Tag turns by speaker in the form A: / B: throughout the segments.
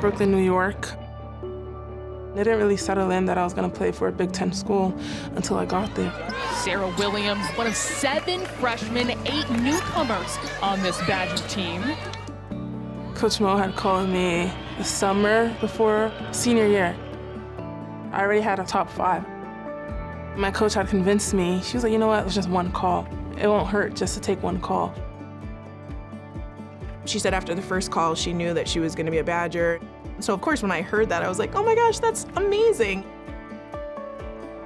A: Brooklyn, New York. It didn't really settle in that I was going to play for a Big Ten school until I got there.
B: Serah Williams, one of 7 freshmen, 8 newcomers on this Badger team.
A: Coach Mo had called me the summer before senior year. I already had a top 5. My coach had convinced me. She was like, you know what, it's just one call. It won't hurt just to take one call.
C: She said after the first call, she knew that she was going to be a Badger. So of course, when I heard that, I was like, oh my gosh, that's amazing.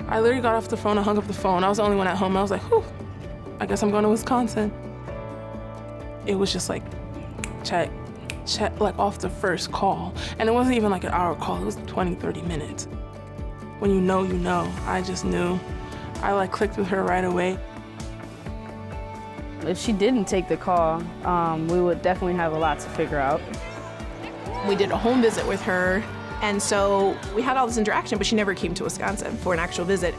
A: I literally got off the phone and hung up the phone. I was the only one at home. I was like, whew, I guess I'm going to Wisconsin. It was just like, check, like off the first call. And it wasn't even like an hour call, it was 20, 30 minutes. When you know, you know. I just knew. I like clicked with her right away.
D: If she didn't take the call, we would definitely have a lot to figure out.
C: We did a home visit with her, and so we had all this interaction, but she never came to Wisconsin for an actual visit.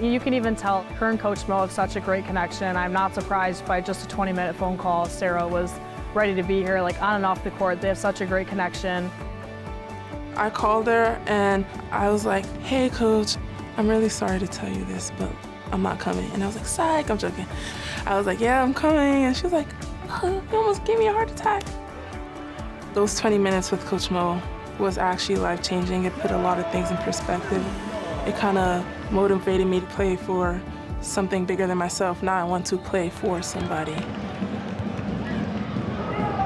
E: You can even tell her and Coach Mo have such a great connection. I'm not surprised by just a 20-minute phone call. Serah was ready to be here, like on and off the court. They have such a great connection.
A: I called her and I was like, hey coach, I'm really sorry to tell you this, but I'm not coming. And I was like, psych, I'm joking. I was like, yeah, I'm coming. And she was like, oh, you almost gave me a heart attack. Those 20 minutes with Coach Mo was actually life-changing. It put a lot of things in perspective. It kind of motivated me to play for something bigger than myself. Now I want to play for somebody.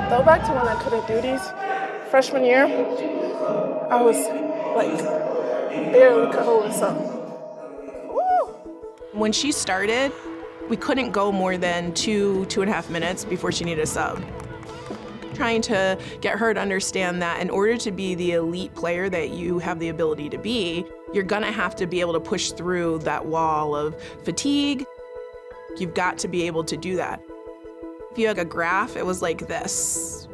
A: Go back to when I couldn't do these. Freshman year, I was like, barely could hold this up.
C: When she started, we couldn't go more than 2.5 minutes before she needed a sub. Trying to get her to understand that in order to be the elite player that you have the ability to be, you're gonna have to be able to push through that wall of fatigue. You've got to be able to do that. If you had a graph, it was like this.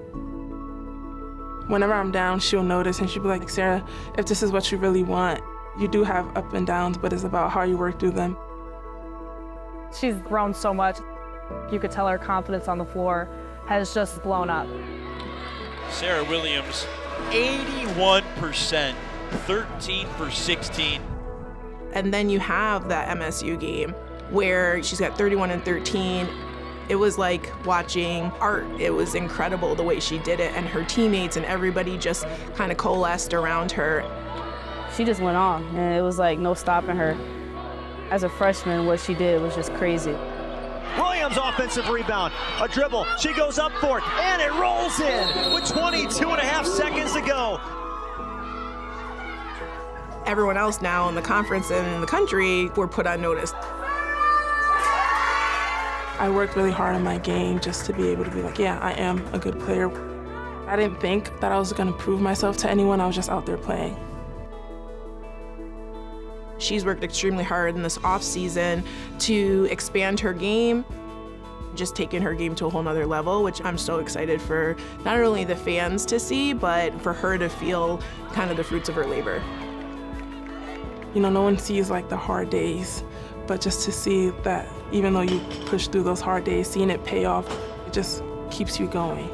A: Whenever I'm down, she'll notice and she'll be like, Serah, if this is what you really want, you do have up and downs, but it's about how you work through them.
E: She's grown so much. You could tell her confidence on the floor has just blown up.
F: Serah Williams, 81%, 13 for 16.
C: And then you have that MSU game where she's got 31 and 13. It was like watching art. It was incredible the way she did it, and her teammates and everybody just kind of coalesced around her.
D: She just went on, and it was like no stopping her. As a freshman, what she did was just crazy.
G: Williams offensive rebound, a dribble, she goes up for it, and it rolls in with 22.5 seconds to go.
C: Everyone else now in the conference and in the country were put on notice.
A: I worked really hard on my game just to be able to be like, yeah, I am a good player. I didn't think that I was gonna prove myself to anyone. I was just out there playing.
C: She's worked extremely hard in this off season to expand her game, just taking her game to a whole nother level, which I'm so excited for not only the fans to see, but for her to feel kind of the fruits of her labor.
A: You know, no one sees like the hard days, but just to see that even though you push through those hard days, seeing it pay off, it just keeps you going.